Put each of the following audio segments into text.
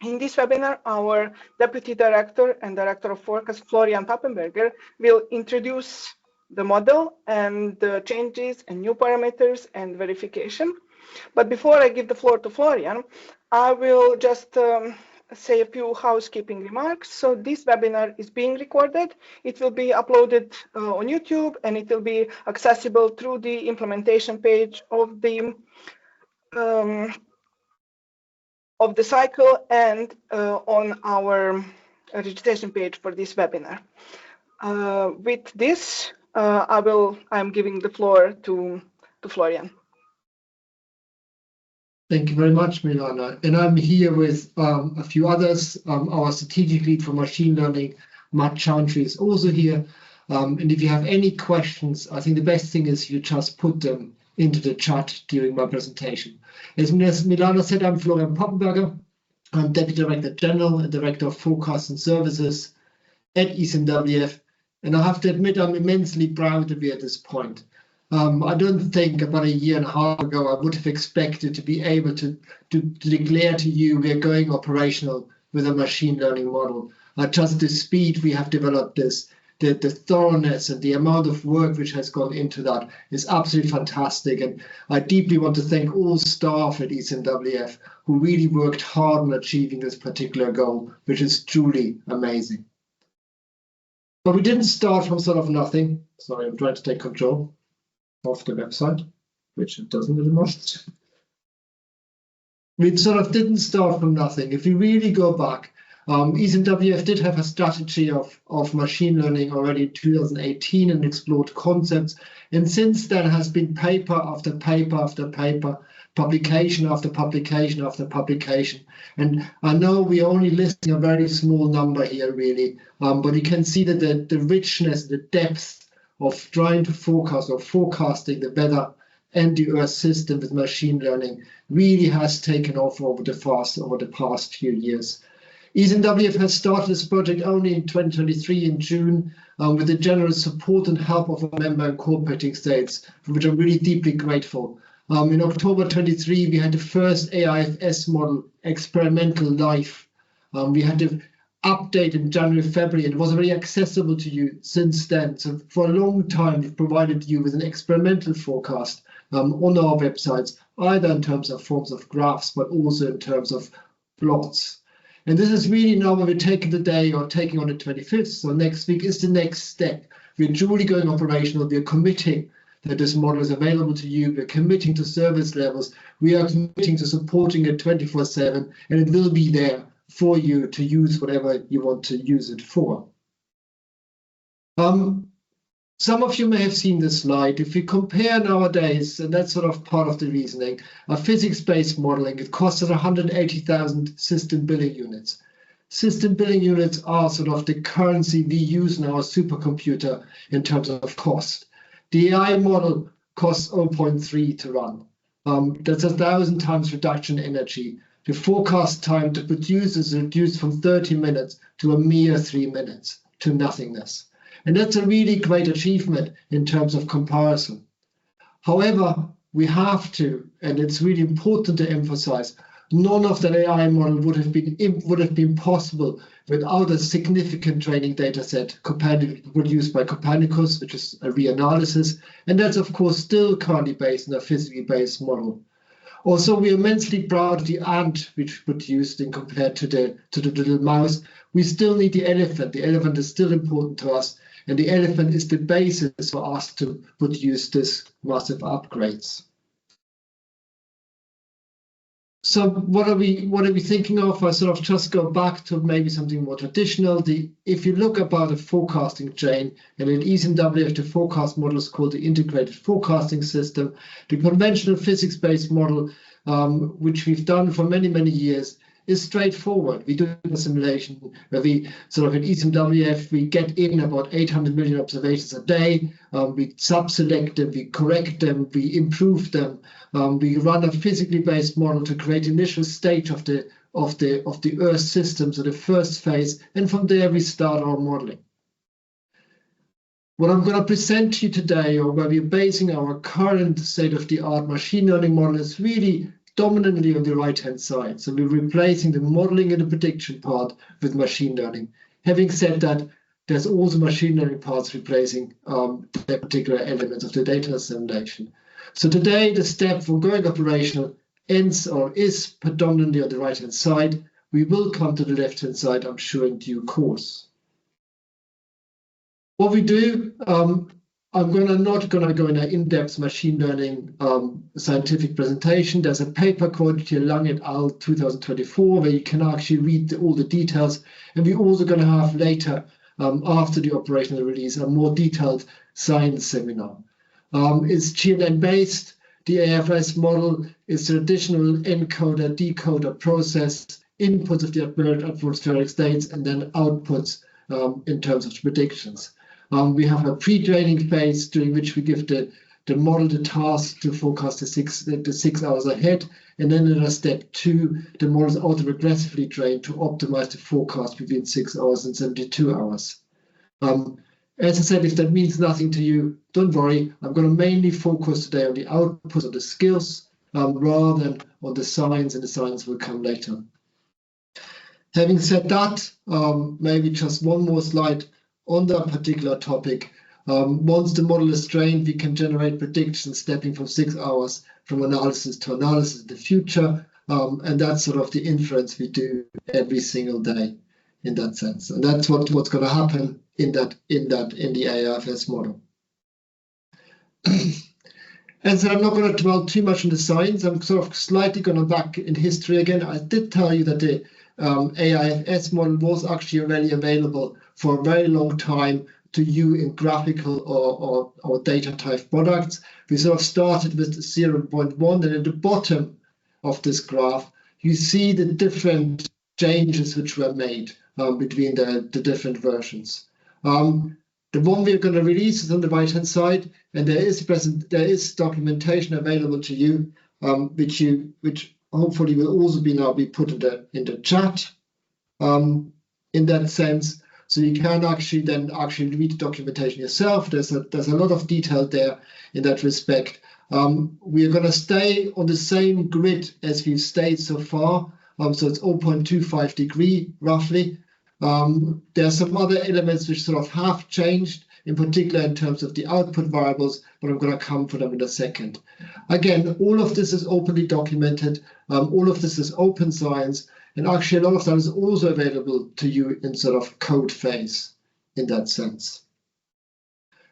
In this webinar, our Deputy Director and Director of Forecast, Florian Pappenberger, will introduce the model and the changes and new parameters and verification. But before I give the floor to Florian, I will just say a few housekeeping remarks. So this webinar is being recorded. It will be uploaded on YouTube, and it will be accessible through the implementation page of the cycle and on our registration page for this webinar. With this, I'm giving the floor to Florian. Thank you very much, Milana. And I'm here with a few others. Our strategic lead for machine learning, Matt Chantry, is also here. And if you have any questions, I think the best thing is you just put them into the chat during my presentation. As Milana said, I'm Florian Pappenberger. I'm Deputy Director General and Director of Forecast and Services at ECMWF. And I have to admit, I'm immensely proud to be at this point. I don't think about a year and a half ago I would have expected to be able to declare to you we are going operational with a machine learning model. Just the speed we have developed this, the thoroughness and the amount of work which has gone into that is absolutely fantastic. And I deeply want to thank all staff at ECMWF who really worked hard on achieving this particular goal, which is truly amazing. But we didn't start from sort of nothing. Sorry, I'm trying to take control of the website, which it doesn't at the moment. We sort of didn't start from nothing. If you really go back, ECMWF did have a strategy of machine learning already in 2018 and explored concepts. And since then has been paper after paper after paper, publication after publication after publication. And I know we're only listing a very small number here, really, but you can see that the richness, the depth of trying to forecast or forecasting the weather and the Earth system with machine learning really has taken off over the past few years. ECMWF has started this project only in 2023 in June with the generous support and help of our member incorporating states, for which I'm really deeply grateful. In October 23, we had the first AIFS model experimental live. We had to update in January, February, and it was very accessible to you since then. So for a long time, we've provided you with an experimental forecast on our websites, either in terms of forms of graphs, but also in terms of plots. And this is really now when we're taking the day or taking on the 25th, so next week is the next step. We're truly going operational. We're committing that this model is available to you. We're committing to service levels. We are committing to supporting it 24/7, and it will be there for you to use whatever you want to use it for. Some of you may have seen this slide. If we compare nowadays, and that's sort of part of the reasoning, a physics-based modeling, it costs us 180,000 system billing units. System billing units are sort of the currency we use in our supercomputer in terms of cost. The AI model costs 0.3 to run. That's 1,000 times reduction in energy. The forecast time to produce is reduced from 30 minutes to a mere 3 minutes, to nothingness. And that's a really great achievement in terms of comparison. However, we have to, and it's really important to emphasize, none of that AI model would have been possible without a significant training data set produced by Copernicus, which is a reanalysis. And that's, of course, still currently based on a physically based model. Also, we're immensely proud of the ant which we produced in compared to the little mouse. We still need the elephant. The elephant is still important to us, and the elephant is the basis for us to produce this massive upgrades. So what are we thinking of? I sort of just go back to maybe something more traditional. If you look about a forecasting chain, and in ECMWF, the forecast model is called the integrated forecasting system. The conventional physics-based model, which we've done for many, many years, is straightforward. We do a simulation where we sort of in ECMWF, we get in about 800 million observations a day. We sub-select them, we correct them, we improve them. We run a physically based model to create initial state of the Earth system, so the first phase, and from there we start our modeling. What I'm going to present to you today, or where we're basing our current state-of-the-art machine learning model, is really dominantly on the right-hand side. So we're replacing the modeling and the prediction part with machine learning. Having said that, there's also machine learning parts replacing the particular elements of the data assimilation. So today, the step for going operational ends or is predominantly on the right-hand side. We will come to the left-hand side, I'm sure, in due course. What we do, I'm not going to go in an in-depth machine learning scientific presentation. There's a paper called Lang et al. 2024 where you can actually read all the details. And we're also going to have later, after the operational release, a more detailed science seminar. It's GNN-based. The AIFS model is the traditional encoder-decoder process, inputs of the atmospheric states, and then outputs in terms of predictions. We have a pre-training phase during which we give the model the task to forecast the 6 hours ahead. And then in a step 2, the model is auto-regressively trained to optimize the forecast between 6 hours and 72 hours. As I said, if that means nothing to you, don't worry. I'm going to mainly focus today on the outputs of the skills rather than on the science, and the science will come later. Having said that, maybe just one more slide on that particular topic. Once the model is trained, we can generate predictions stepping from 6 hours from analysis to analysis in the future. And that's sort of the inference we do every single day in that sense. And that's what's going to happen in the AIFS model. And so I'm not going to dwell too much on the science. I'm sort of slightly going to back in history again. I did tell you that the AIFS model was actually already available for a very long time to you in graphical or data type products. We sort of started with 0.1, and at the bottom of this graph, you see the different changes which were made between the different versions. The one we're going to release is on the right-hand side, and there is documentation available to you, which hopefully will also now be put in the chat in that sense. So you can actually read the documentation yourself. There's a lot of detail there in that respect. We are going to stay on the same grid as we've stayed so far. So it's 0.25 degree roughly. There are some other elements which sort of have changed, in particular in terms of the output variables, but I'm going to come to them in a second. Again, all of this is openly documented. All of this is open science. And actually, a lot of that is also available to you in sort of code phase in that sense.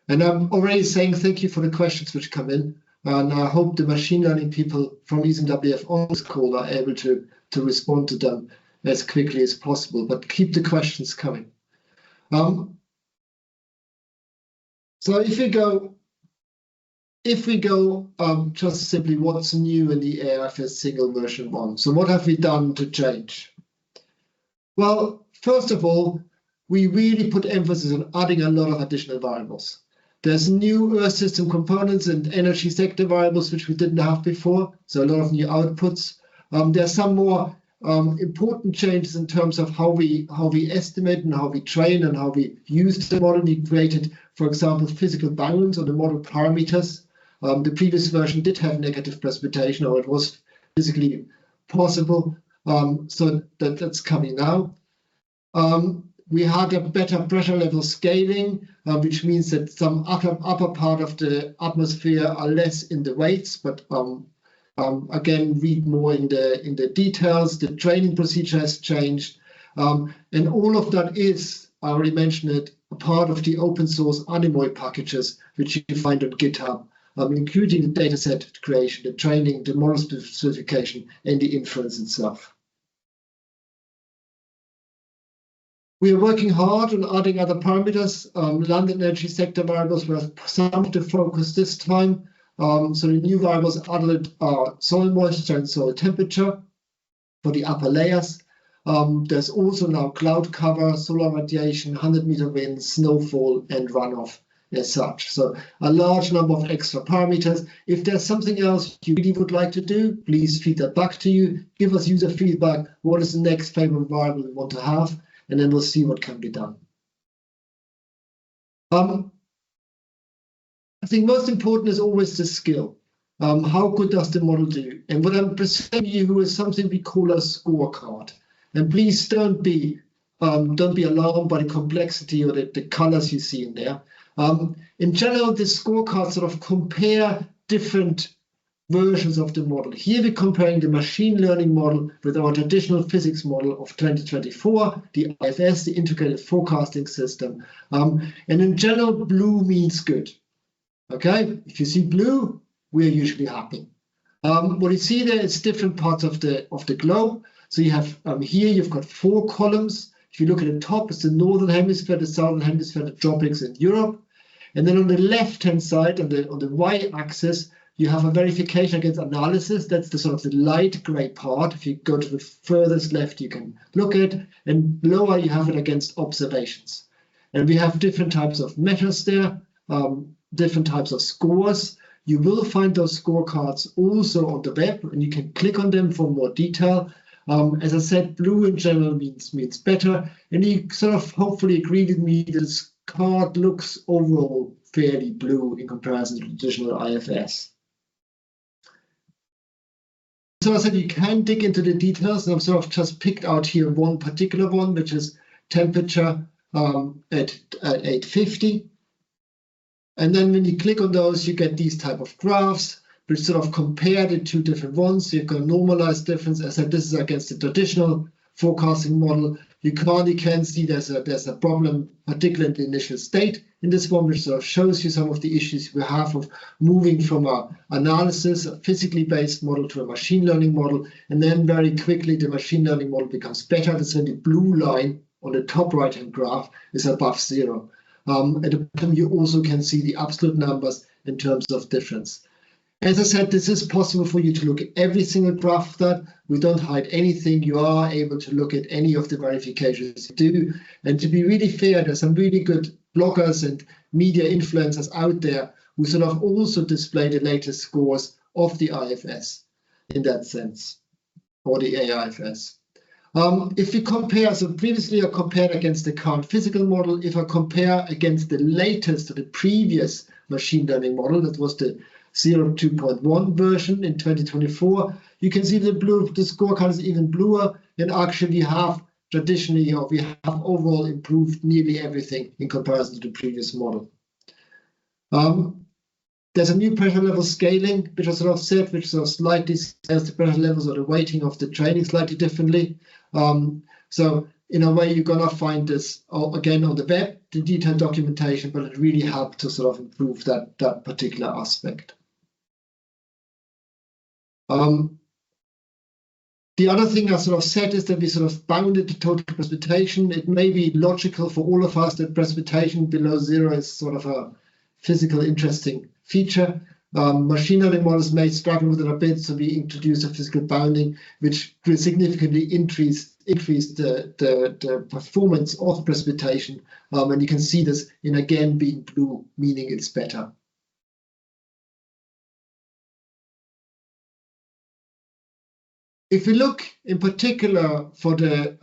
And I'm already saying thank you for the questions which come in. And I hope the machine learning people from ECMWF on this call are able to respond to them as quickly as possible. But keep the questions coming. So if we go just simply what's new in the AIFS Single version 1. So what have we done to change? Well, first of all, we really put emphasis on adding a lot of additional variables. There's new Earth system components and energy sector variables, which we didn't have before. So a lot of new outputs. There's some more important changes in terms of how we estimate and how we train and how we use the model. We created, for example, physical bounds on the model parameters. The previous version did have negative precipitation, or it was physically possible. So that's coming now. We had a better pressure level scaling, which means that some upper part of the atmosphere are less in the weights, but again, read more in the details. The training procedure has changed. And all of that is, I already mentioned it, a part of the open source Anemoy packages, which you find on GitHub, including the dataset creation, the training, the model specification, and the inference itself. We are working hard on adding other parameters. Land and energy sector variables were some of the focus this time. So the new variables added are soil moisture and soil temperature for the upper layers. There's also now cloud cover, solar radiation, 100-meter winds, snowfall, and runoff as such. So a large number of extra parameters. If there's something else you really would like to do, please feed that back to you. Give us user feedback. What is the next favorite variable we want to have? And then we'll see what can be done. I think most important is always the skill. how good does the model do? And what I'm presenting you is something we call a scorecard. And please don't be alarmed by the complexity or the colors you see in there. In general, the scorecards sort of compare different versions of the model. Here we're comparing the machine learning model with our traditional physics model of 2024, the AIFS, the integrated forecasting system. And in general, blue means good. Okay, if you see blue, we are usually happy. What you see there is different parts of the globe. So you have here you've got 4 columns. If you look at the top, it's the northern hemisphere, the southern hemisphere, the tropics, and Europe. And then on the left-hand side, on the y-axis, you have a verification against analysis. That's the sort of the light gray part. If you go to the furthest left, you can look at it. And lower, you have it against observations. And we have different types of measures there, different types of scores. You will find those scorecards also on the web, and you can click on them for more detail. As I said, blue in general means better. And you sort of hopefully agree with me that this card looks overall fairly blue in comparison to traditional IFS. So I said you can dig into the details, and I've sort of just picked out here one particular one, which is temperature at 850. And then when you click on those, you get these type of graphs, which sort of compare the 2 different ones. So you've got a normalized difference. As I said, this is against the traditional forecasting model. You clearly can see there's a problem, particularly in the initial state in this one, which sort of shows you some of the issues we have of moving from a analysis, a physically based model, to a machine learning model. And then very quickly, the machine learning model becomes better. That's when the blue line on the top right-hand graph is above 0. At the bottom, you also can see the absolute numbers in terms of difference. As I said, this is possible for you to look at every single graph of that. We don't hide anything. You are able to look at any of the verifications you do. And to be really fair, there's some really good bloggers and media influencers out there who sort of also display the latest scores of the IFS in that sense, or the AIFS. If we compare, so previously I compared against the current physical model. If I compare against the latest or the previous machine learning model, that was the 0.2.1 version in 2024, you can see the scorecard is even bluer, and actually have traditionally, or we have overall improved nearly everything in comparison to the previous model. There's a new pressure level scaling, which I sort of said, which sort of slightly scales the pressure levels or the weighting of the training slightly differently. So in a way, you're going to find this again on the web, the detailed documentation, but it really helped to sort of improve that particular aspect. The other thing I sort of said is that we sort of bounded the total precipitation. It may be logical for all of us that precipitation below 0 is sort of a physical interesting feature. Machine learning models may struggle with it a bit, so we introduced a physical bounding, which will significantly increase the performance of precipitation. And you can see this in again being blue, meaning it's better. If we look in particular for the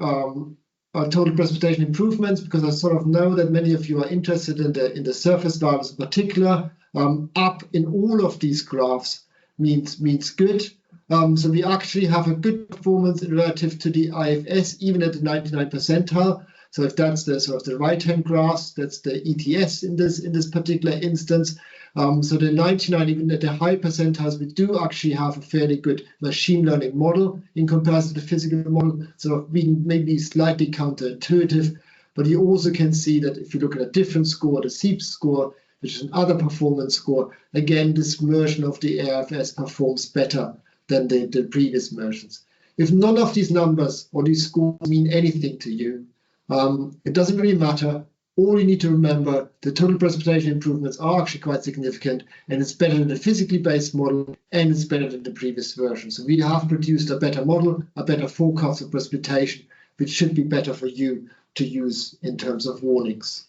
total precipitation improvements, because I sort of know that many of you are interested in the surface values in particular, up in all of these graphs means good. So we actually have a good performance relative to the IFS, even at the 99th percentile. So if that's the sort of the right-hand graph, that's the ETS in this particular instance. So the 99, even at the high percentiles, we do actually have a fairly good machine learning model in comparison to the physical model. So being maybe slightly counterintuitive, but you also can see that if you look at a different score, the SEEP score, which is another performance score, again, this version of the AIFS performs better than the previous versions. If none of these numbers or these scores mean anything to you, it doesn't really matter. All you need to remember, the total precipitation improvements are actually quite significant, and it's better than the physically based model, and it's better than the previous version. So we have produced a better model, a better forecast of precipitation, which should be better for you to use in terms of warnings.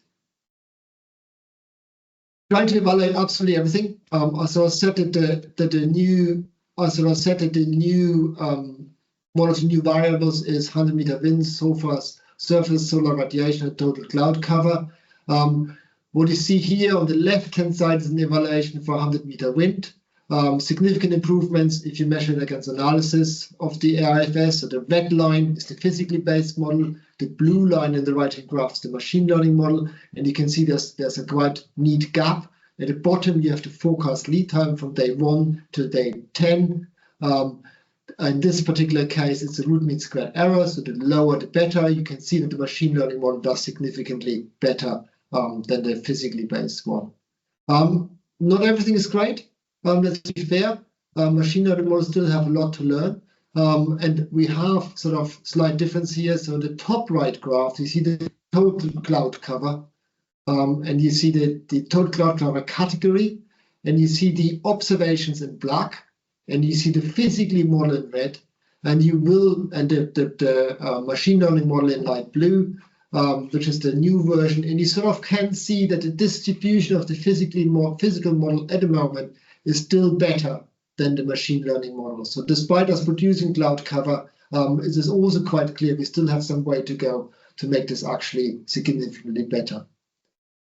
Trying to evaluate absolutely everything. I sort of said that the new one of the new variables is 100-meter winds, so far surface, solar radiation, and total cloud cover. What you see here on the left-hand side is an evaluation for 100-meter wind. significant improvements if you measure it against analysis of the AIFS. So the red line is the physically based model. The blue line in the right-hand graph is the machine learning model. And you can see there's a quite neat gap. At the bottom, you have to forecast lead time from day 1 to day 10. In this particular case, it's a root mean squared error. So the lower, the better. You can see that the machine learning model does significantly better than the physically based one. Not everything is great. Let's be fair. Machine learning models still have a lot to learn. And we have sort of slight difference here. So the top right graph, you see the total cloud cover. And you see the total cloud cover category. And you see the observations in black. And you see the physically model in red. And you will, and the machine learning model in light blue, which is the new version. And you sort of can see that the distribution of the physical model at the moment is still better than the machine learning model. So despite us producing cloud cover, it is also quite clear we still have some way to go to make this actually significantly better.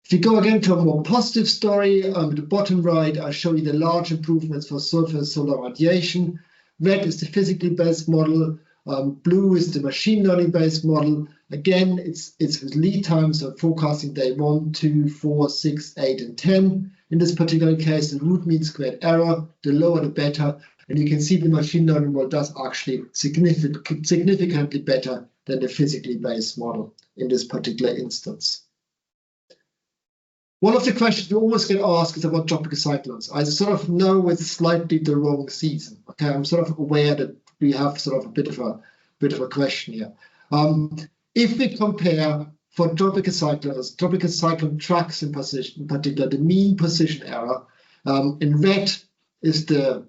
If you go again to a more positive story, at the bottom right, I show you the large improvements for surface solar radiation. Red is the physically based model. Blue is the machine learning based model. Again, it's with lead times of forecasting day 1, 2, 4, 6, 8, and 10. In this particular case, the root mean squared error, the lower the better. And you can see the machine learning model does actually significantly better than the physically based model in this particular instance. One of the questions we always get asked is about tropical cyclones. I sort of know it's slightly the wrong season. Okay, I'm sort of aware that we have sort of a bit of a question here. If we compare for tropical cyclone tracks in particular, the mean position error, in red is the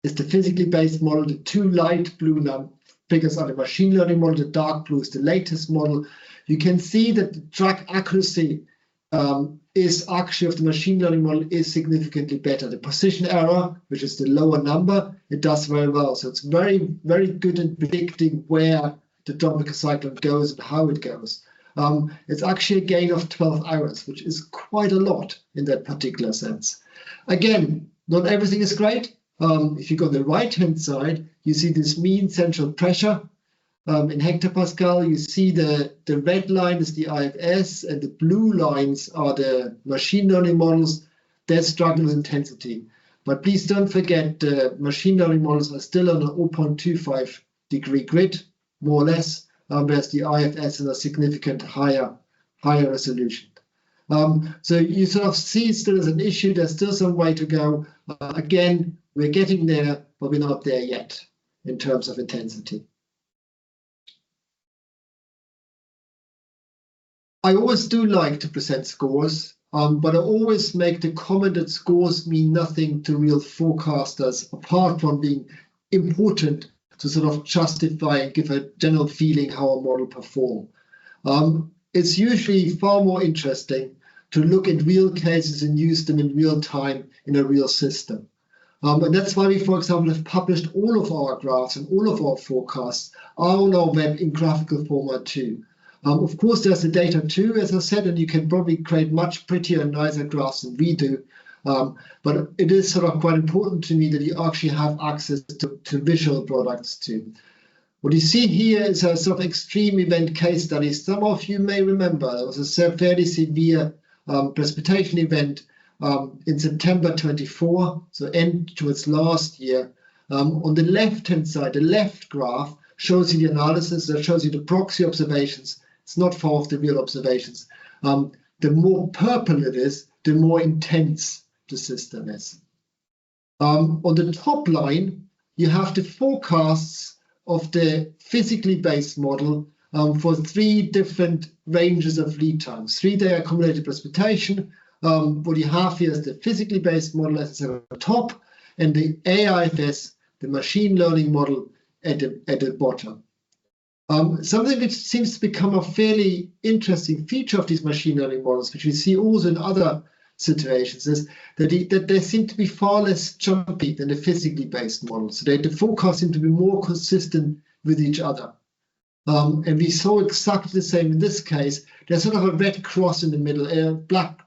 physically based model. The two light blue figures are the machine learning model. The dark blue is the latest model. You can see that the track accuracy is actually of the machine learning model is significantly better. The position error, which is the lower number, it does very well. So it's very, very good in predicting where the tropical cyclone goes and how it goes. It's actually a gain of 12 hours, which is quite a lot in that particular sense. Again, not everything is great. If you go on the right-hand side, you see this mean central pressure in hectopascal. You see the red line is the AIFS, and the blue lines are the machine learning models. Their struggle intensity. But please don't forget the machine learning models are still on a 0.25 degree grid, more or less, whereas the AIFS is a significant higher resolution. So you sort of see it still as an issue. There's still some way to go. Again, we're getting there, but we're not there yet in terms of intensity. I always do like to present scores, but I always make the comment that scores mean nothing to real forecasters apart from being important to sort of justify and give a general feeling how a model performs. It's usually far more interesting to look at real cases and use them in real time in a real system. And that's why we, for example, have published all of our graphs and all of our forecasts are on our web in graphical format too. Of course, there's the data too, as I said, and you can probably create much prettier and nicer graphs than we do. But it is sort of quite important to me that you actually have access to visual products too. What you see here is a sort of extreme event case study. Some of you may remember there was a fairly severe precipitation event in September 24, so end towards last year. On the left-hand side, the left graph shows you the analysis, that shows you the proxy observations. It's not far off the real observations. The more purple it is, the more intense the system is. On the top line, you have the forecasts of the physically based model for 3 different ranges of lead times. 3-day accumulated precipitation. What you have here is the physically based model as at the top, and the AIFS, the machine learning model, at the bottom. Something which seems to become a fairly interesting feature of these machine learning models, which we see also in other situations, is that they seem to be far less jumpy than the physically based models. So the forecasts seem to be more consistent with each other. And we saw exactly the same in this case. There's sort of a red cross in the middle, a black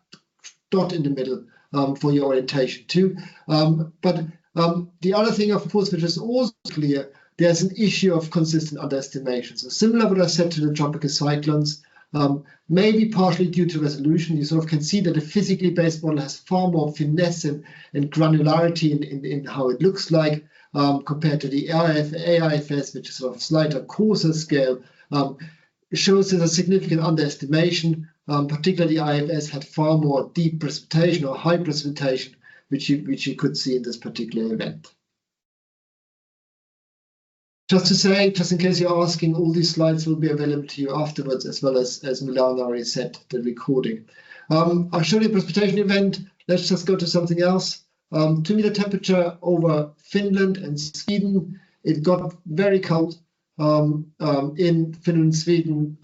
dot in the middle for your orientation too. But the other thing, of course, which is also clear, there's an issue of consistent underestimation. So similar to what I said to the tropical cyclones, maybe partially due to resolution, you sort of can see that a physically based model has far more finesse and granularity in how it looks like compared to the AIFS, which is sort of slighter, coarser scale. It shows there's a significant underestimation. Particularly, AIFS had far more deep precipitation or high precipitation, which you could see in this particular event. Just to say, just in case you're asking, all these slides will be available to you afterwards, as well as Milana already said, the recording. I'll show you a precipitation event. Let's just go to something else. 2 meter temperature over Finland and Sweden. It got very cold in Finland and Sweden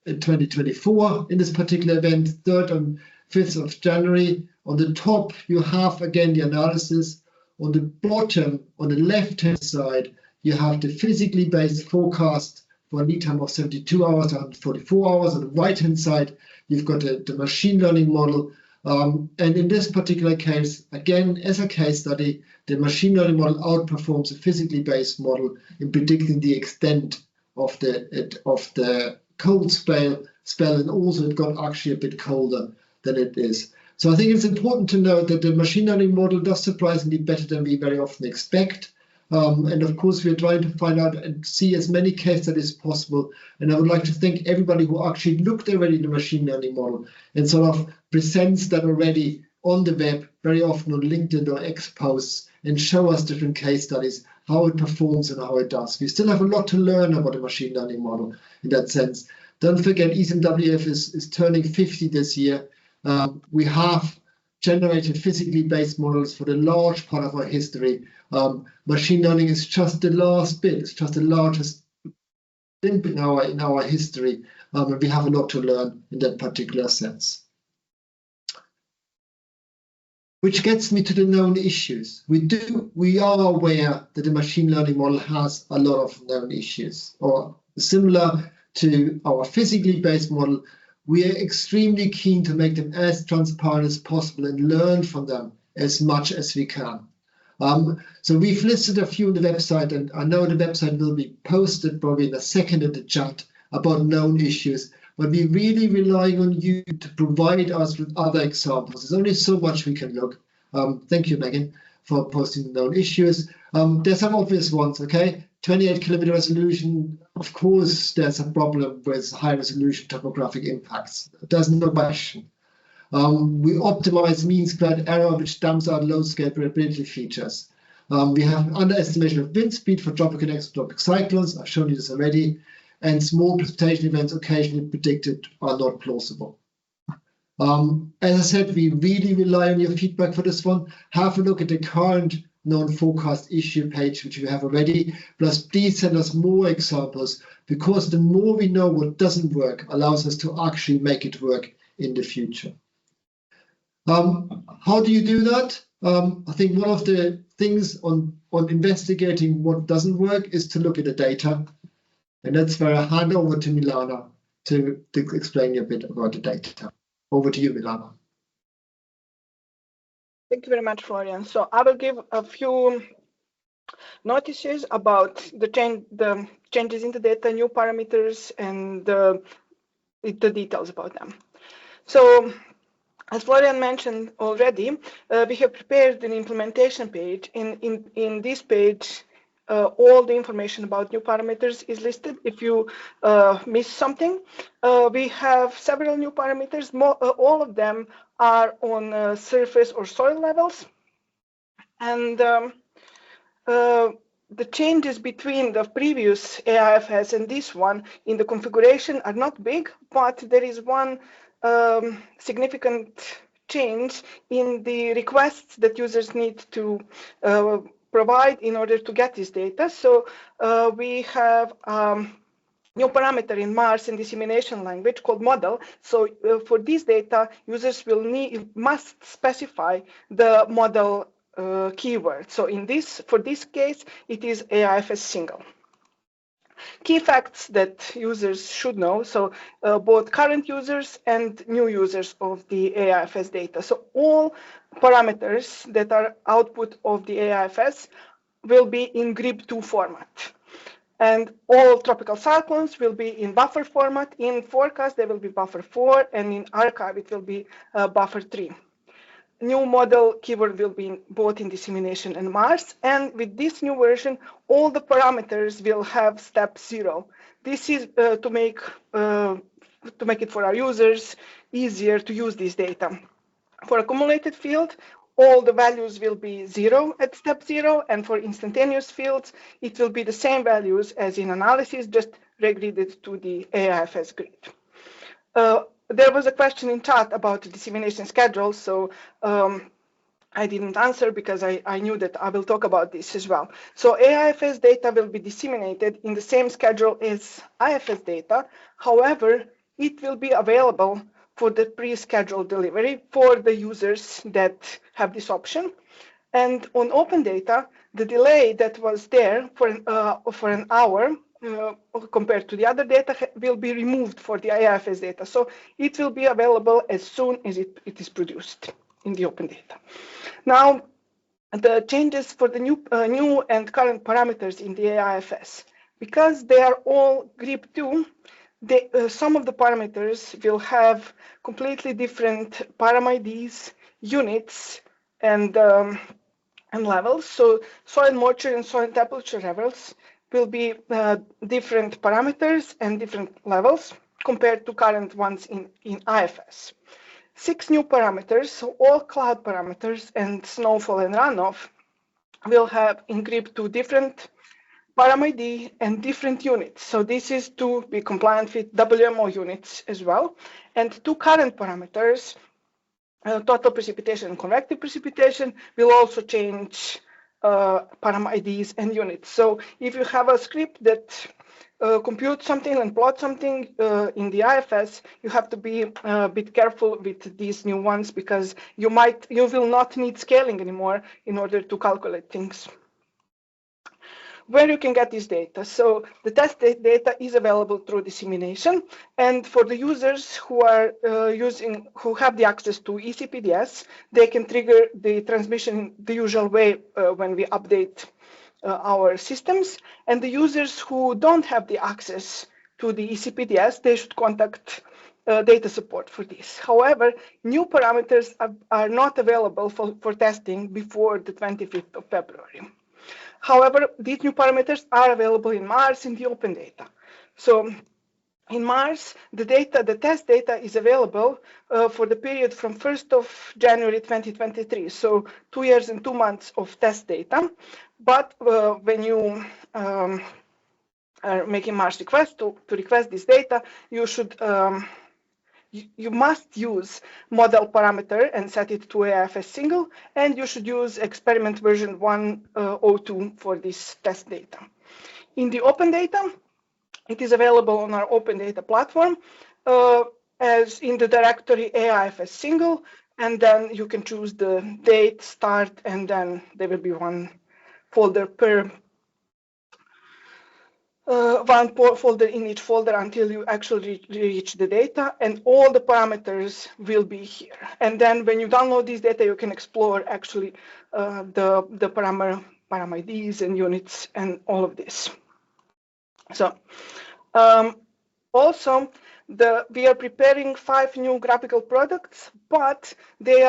in 2024 in this particular event, 3rd and 5th of January. On the top, you have again the analysis. On the bottom, on the left-hand side, you have the physically based forecast for a lead time of 72 hours, 144 hours. On the right-hand side, you've got the machine learning model. And in this particular case, again, as a case study, the machine learning model outperforms a physically based model in predicting the extent of the cold spell, and also it got actually a bit colder than it is. So I think it's important to note that the machine learning model does surprisingly better than we very often expect. And of course, we're trying to find out and see as many case studies as possible. And I would like to thank everybody who actually looked already at the machine learning model and sort of presents that already on the web, very often on LinkedIn or X posts, and show us different case studies, how it performs and how it does. We still have a lot to learn about the machine learning model in that sense. Don't forget, ECMWF is turning 50 this year. We have generated physically based models for the large part of our history. Machine learning is just the last bit. It's just the largest blimp in our history, and we have a lot to learn in that particular sense. Which gets me to the known issues. We are aware that the machine learning model has a lot of known issues, or similar to our physically based model. We are extremely keen to make them as transparent as possible and learn from them as much as we can. So we've listed a few on the website, and I know the website will be posted probably in a second in the chat about known issues, but we're really relying on you to provide us with other examples. There's only so much we can look. Thank you, Megan, for posting known issues. There's some obvious ones, okay? 28 kilometer resolution, of course, there's a problem with high resolution topographic impacts. There's no question. We optimize mean squared error, which dumps out low scale variability features. We have underestimation of wind speed for tropical and exotropic cyclones. I've shown you this already. And small precipitation events occasionally predicted are not plausible. As I said, we really rely on your feedback for this one. Have a look at the current known forecast issue page, which we have already. Plus, please send us more examples, because the more we know what doesn't work allows us to actually make it work in the future. How do you do that? I think one of the things on investigating what doesn't work is to look at the data. And that's where I hand over to Milana to explain a bit about the data. Over to you, Milana. Thank you very much, Florian. So I will give a few notices about the changes in the data, new parameters, and the details about them. So, as Florian mentioned already, we have prepared an implementation page. In this page, all the information about new parameters is listed. If you miss something, we have several new parameters. All of them are on surface or soil levels. And the changes between the previous AIFS and this one in the configuration are not big, but there is one significant change in the requests that users need to provide in order to get this data. So we have new parameter in Mars and dissemination language called model. So for this data, users must specify the model keyword. So for this case, it is AIFS Single. Key facts that users should know, so both current users and new users of the AIFS data. So all parameters that are output of the AIFS will be in GRIB2 format. And all tropical cyclones will be in buffer format. In forecast, they will be buffer 4, and in archive, it will be buffer 3. New model keyword will be both in dissemination and Mars. And with this new version, all the parameters will have step 0. This is to make it for our users easier to use this data. For accumulated field, all the values will be 0 at step 0, and for instantaneous fields, it will be the same values as in analysis, just regridded to the AIFS grid. There was a question in chat about the dissemination schedule, so I didn't answer because I knew that I will talk about this as well. So AIFS data will be disseminated in the same schedule as IFS data. However, it will be available for the pre-scheduled delivery for the users that have this option. And on open data, the delay that was there for an hour compared to the other data will be removed for the AIFS data. So it will be available as soon as it is produced in the open data. Now, the changes for the new and current parameters in the AIFS, because they are all GRIB2, some of the parameters will have completely different param IDs, units, and levels. So soil moisture and soil temperature levels will be different parameters and different levels compared to current ones in IFS. 6 new parameters, so all cloud parameters and snowfall and runoff will have in GRIB2 different param ID and different units. So this is to be compliant with WMO units as well. And 2 current parameters, total precipitation and convective precipitation, will also change param IDs and units. So if you have a script that computes something and plot something in the IFS, you have to be a bit careful with these new ones because you will not need scaling anymore in order to calculate things. Where you can get this data. So the test data is available through dissemination, and for the users who are who have the access to ECPDS, they can trigger the transmission the usual way when we update our systems. And the users who don't have the access to the ECPDS, they should contact data support for this. However, new parameters are not available for testing before the 25th of February. However, these new parameters are available in Mars in the open data. So in Mars, the test data is available for the period from 1st of January 2023. So 2 years and 2 months of test data. But when you are making Mars request to request this data, you should you must use model parameter and set it to AIFS Single, and you should use experiment version 1.02 for this test data. In the open data, it is available on our open data platform as in the directory AIFS Single, and then you can choose the date, start, and then there will be one folder per folder in each folder until you actually reach the data, and all the parameters will be here. And then when you download this data, you can explore actually the param IDs and units and all of this. So also we are preparing 5 new graphical products, but they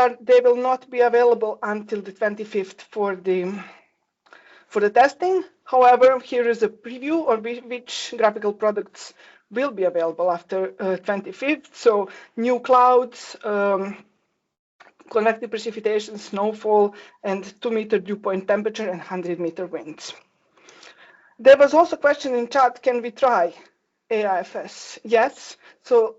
will not be available until the 25th for the testing. However, here is a preview of which graphical products will be available after 25th. So new clouds, convective precipitation, snowfall, and 2-meter dew point temperature and 100-meter winds. There was also a question in chat, can we try AIFS? Yes. So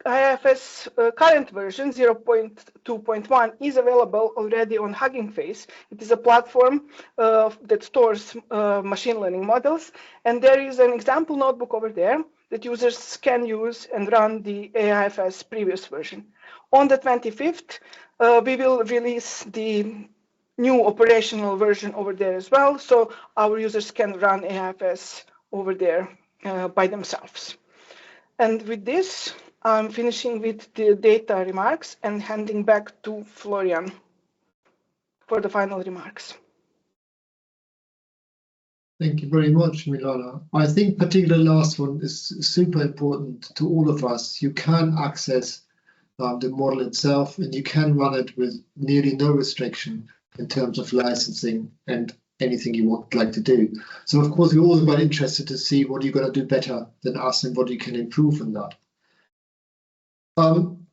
AIFS current version 0.2.1 is available already on Hugging Face. It is a platform that stores machine learning models, and there is an example notebook over there that users can use and run the AIFS previous version. On the 25th, we will release the new operational version over there as well, so our users can run AIFS over there by themselves. And with this, I'm finishing with the data remarks and handing back to Florian for the final remarks. Thank you very much, Milana. I think particularly the last one is super important to all of us. You can access the model itself, and you can run it with nearly no restriction in terms of licensing and anything you would like to do. So of course, we're all about interested to see what you're going to do better than us and what you can improve on that.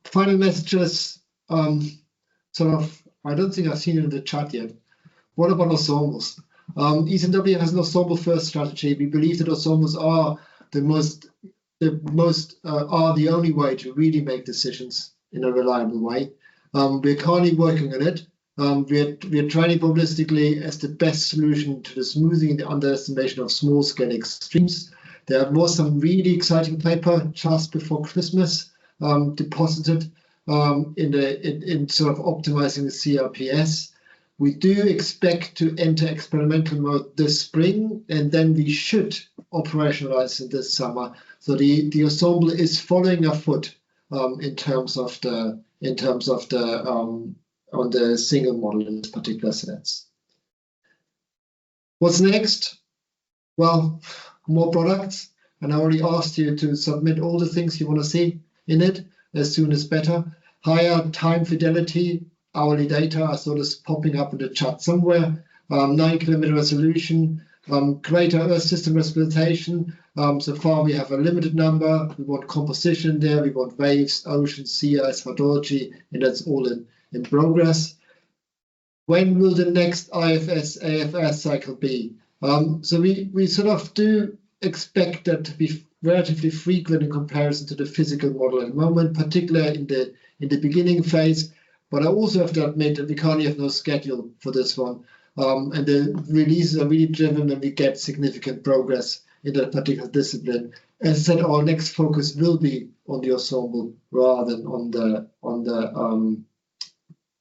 Final messages, sort of, I don't think I've seen it in the chat yet. What about ensembles? ECMWF has an ensemble first strategy. We believe that ensembles are the only way to really make decisions in a reliable way. We're currently working on it. We're trying probabilistically as the best solution to the smoothing and the underestimation of small-scale extremes. There was some really exciting paper just before Christmas deposited in sort of optimizing the CRPS. We do expect to enter experimental mode this spring, and then we should operationalize it this summer. So the ensemble is following our foot in terms of the on the single model in this particular sense. What's next? Well, more products, and I already asked you to submit all the things you want to see in it. As soon as better. Higher time fidelity, hourly data. I saw this popping up in the chat somewhere. 9-kilometer resolution, greater Earth system representation. So far we have a limited number. We want composition there. We want waves, oceans, sea ice, hydrology, and that's all in progress. When will the next IFS AFS cycle be? So we sort of do expect that to be relatively frequent in comparison to the physical model at the moment, particularly in the beginning phase. But I also have to admit that we currently have no schedule for this one. And the releases are really driven when we get significant progress in that particular discipline. As I said, our next focus will be on the ensemble rather than on the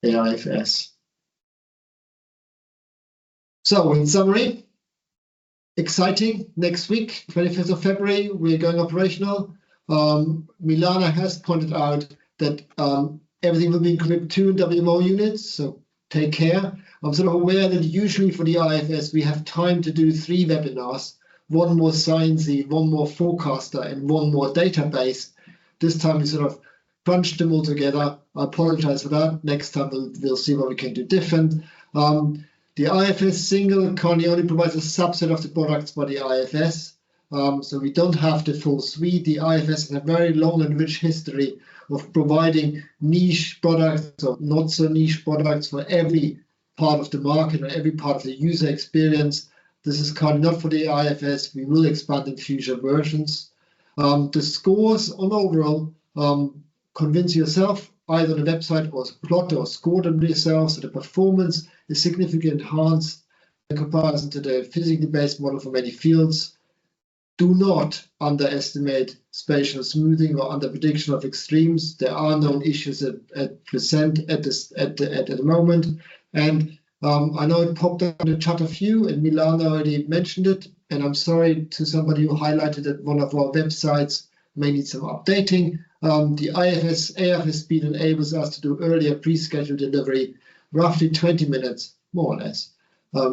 AIFS. So in summary, exciting. Next week, 25th of February, we're going operational. Milana has pointed out that everything will be encrypted 2 WMO units, so take care. I'm sort of aware that usually for the IFS, we have time to do 3 webinars, 1 more sciencey, 1 more forecaster, and 1 more database. This time we sort of crunched them all together. I apologize for that. Next time we'll see what we can do different. The AIFS Single currently only provides a subset of the products for the IFS, so we don't have the full suite. The IFS has a very long and rich history of providing niche products or not so niche products for every part of the market or every part of the user experience. This is currently not for the IFS. We will expand in future versions. The scores on overall, convince yourself either on the website or plot or score them yourself, so the performance is significantly enhanced in comparison to the physically based model for many fields. Do not underestimate spatial smoothing or under prediction of extremes. There are known issues at present at the moment. And I know it popped up in the chat a few, and Milana already mentioned it. And I'm sorry to somebody who highlighted that one of our websites may need some updating. The AIFS speed enables us to do earlier pre-scheduled delivery, roughly 20 minutes, more or less,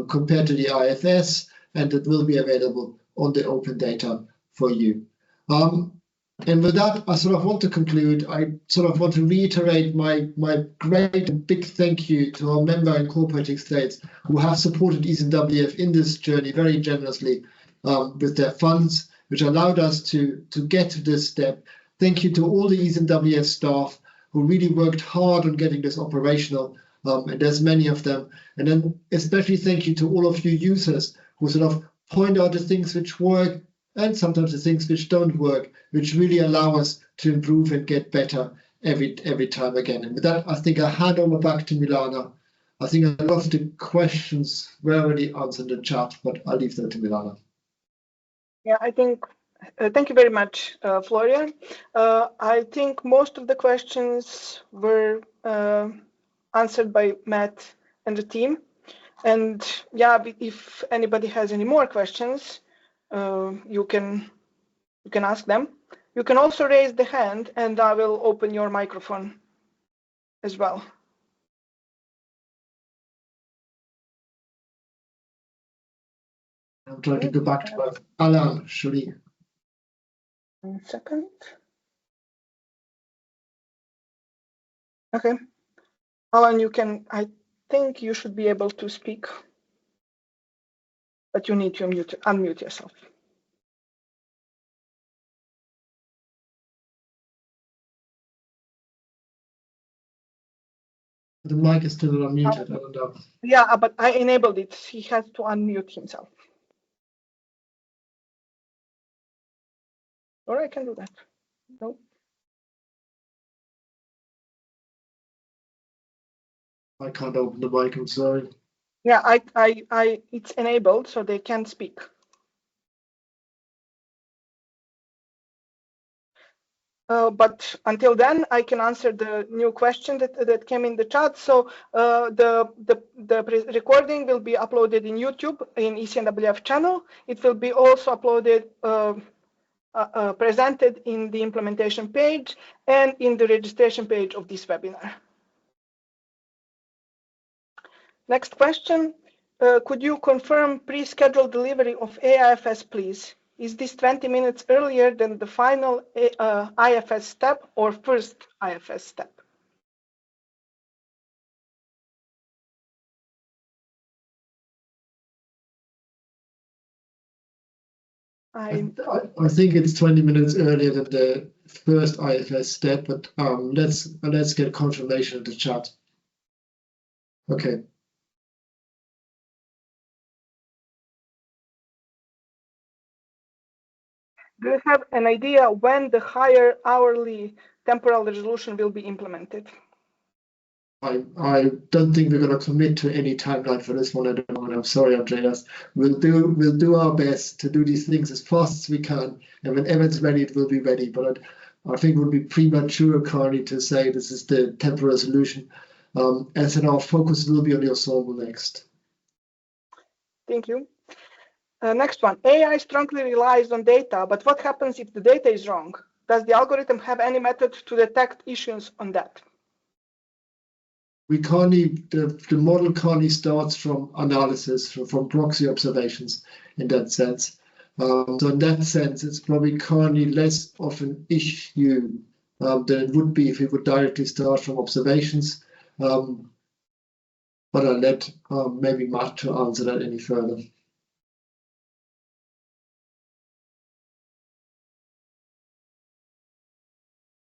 compared to the IFS, and it will be available on the open data for you. And with that, I sort of want to conclude. I sort of want to reiterate my great and big thank you to our member incorporating states who have supported ECMWF in this journey very generously with their funds, which allowed us to get to this step. Thank you to all the ECMWF staff who really worked hard on getting this operational, and there's many of them. And then especially thank you to all of you users who sort of point out the things which work and sometimes the things which don't work, which really allow us to improve and get better every time again. And with that, I think I hand over back to Milana. I think a lot of the questions were already answered in the chat, but I'll leave that to Milana. Yeah, I think, thank you very much, Florian. I think most of the questions were answered by Matt and the team. And yeah, if anybody has any more questions, you can ask them. You can also raise the hand, and I will open your microphone as well. I'm trying to go back to Alan, Shuri. 1 second. Okay. Alan, I think you should be able to speak, but you need to unmute yourself. The mic is still unmuted. I don't know. Yeah, but I enabled it. He has to unmute himself. Or I can do that. No. I can't open the mic, I'm sorry. Yeah, it's enabled, so they can speak. But until then, I can answer the new question that came in the chat. So the recording will be uploaded in YouTube in ECMWF channel. It will be also uploaded, presented in the implementation page and in the registration page of this webinar. Next question. Could you confirm pre-scheduled delivery of AIFS, please? Is this 20 minutes earlier than the final IFS step or first IFS step? I think it's 20 minutes earlier than the first IFS step, but let's get confirmation in the chat. Okay. Do you have an idea when the higher hourly temporal resolution will be implemented? I don't think we're going to commit to any timeline for this one at the moment. I'm sorry, Andreas. We'll do our best to do these things as fast as we can, and whenever it's ready, it will be ready. But I think it would be premature currently to say this is the temporal resolution. As in, our focus will be on the ensemble next. Thank you. Next one. AI strongly relies on data, but what happens if the data is wrong? Does the algorithm have any method to detect issues on that? We the model currently starts from analysis, from proxy observations in that sense. So in that sense, it's probably currently less of an issue than it would be if we would directly start from observations. But I'll let maybe Matt to answer that any further.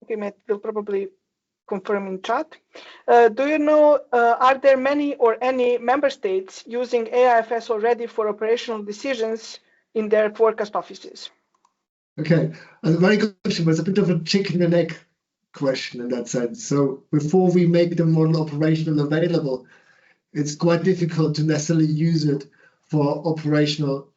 Okay, Matt will probably confirm in chat. Do you know, are there many or any member states using AIFS already for operational decisions in their forecast offices? Okay, a very good question, but it's a bit of a chicken and egg question in that sense. So before we make the model operational available, it's quite difficult to necessarily use it for operational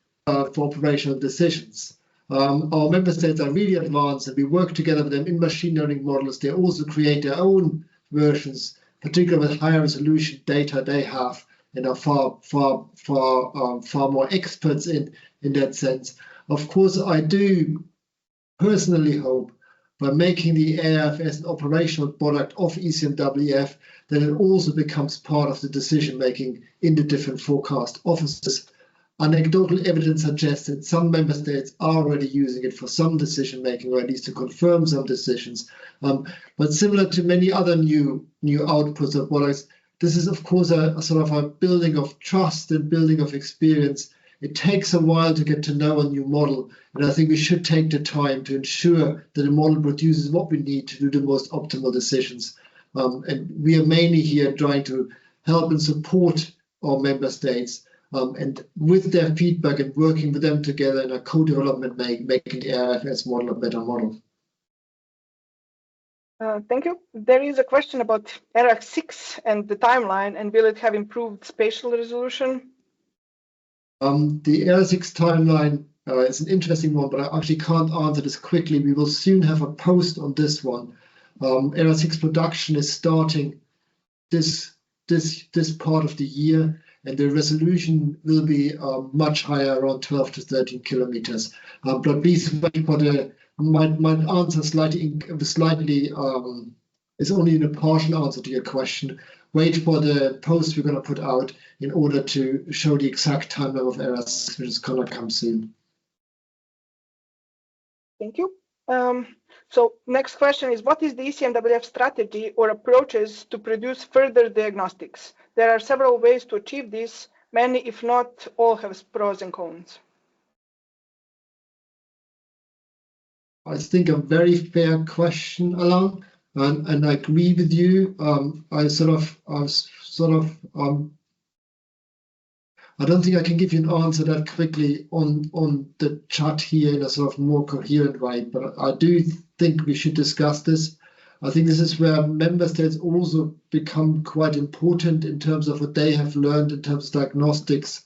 decisions. Our member states are really advanced, and we work together with them in machine learning models. They also create their own versions, particularly with higher resolution data they have, and are far more experts in that sense. Of course, I do personally hope by making the AIFS an operational product of ECMWF that it also becomes part of the decision making in the different forecast offices. Anecdotal evidence suggests that some member states are already using it for some decision making, or at least to confirm some decisions. But similar to many other new outputs of products, this is of course a sort of a building of trust and building of experience. It takes a while to get to know a new model, and I think we should take the time to ensure that the model produces what we need to do the most optimal decisions. And we are mainly here trying to help and support our member states, and with their feedback and working with them together in a co-development, making the AIFS model a better model. Thank you. There is a question about AIFS and the timeline, and will it have improved spatial resolution? The AIFS timeline is an interesting one, but I actually can't answer this quickly. We will soon have a post on this one. AIFS production is starting this this part of the year, and the resolution will be much higher, around 12 to 13 kilometers. But please wait for my answer slightly is only a partial answer to your question. Wait for the post we're going to put out in order to show the exact time number of errors, which is going to come soon. Thank you. So next question is, what is the ECMWF strategy or approaches to produce further diagnostics? There are several ways to achieve this. Many, if not all, have pros and cons. I think a very fair question, Alain, and I agree with you. I don't think I can give you an answer that quickly on the chat here in a sort of more coherent way, but I do think we should discuss this. I think this is where member states also become quite important in terms of what they have learned in terms of diagnostics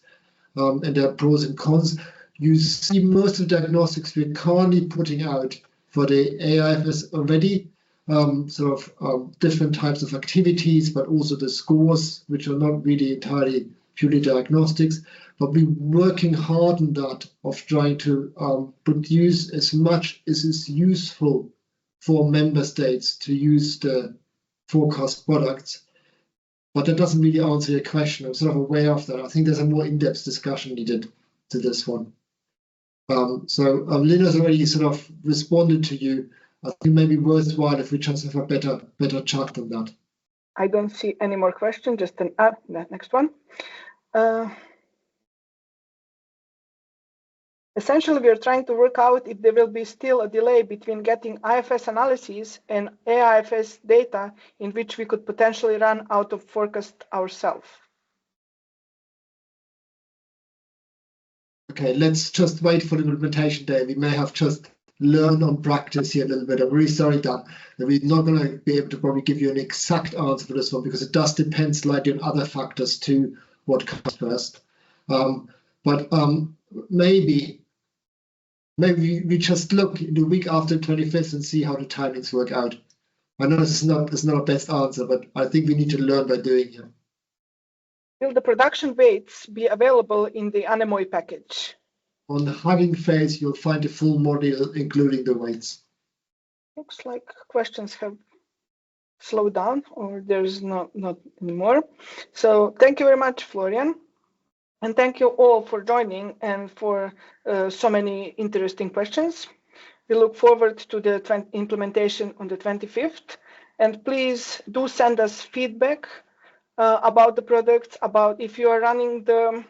and their pros and cons. You see most of the diagnostics we're currently putting out for the AIFS already, different types of activities, but also the scores, which are not really entirely purely diagnostics, but we're working hard on that of trying to produce as much as is useful for member states to use the forecast products. But that doesn't really answer your question. I'm sort of aware of that. I think there's a more in-depth discussion needed to this one. Linda's already sort of responded to you. I think it may be worthwhile if we just have a better chat on that. I don't see any more questions, just the next one. Essentially, we are trying to work out if there will be still a delay between getting IFS analyses and AIFS data in which we could potentially run out of forecast ourselves. Okay, let's just wait for the implementation day. We may have just learned on practice here a little bit. I'm really sorry that we're not going to be able to probably give you an exact answer for this one, because it does depend slightly on other factors too, what comes first. Maybe we just look in the week after 25th and see how the timings work out. I know this is not a best answer, but I think we need to learn by doing it. Will the production weights be available in the Anemoi package? On the Hugging phase, you'll find the full module, including the weights. Looks like questions have slowed down, or there's not anymore. So thank you very much, Florian. And thank you all for joining and for so many interesting questions. We look forward to the implementation on the 25th. And please do send us feedback about the products, about if you are running the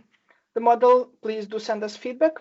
model, please do send us feedback.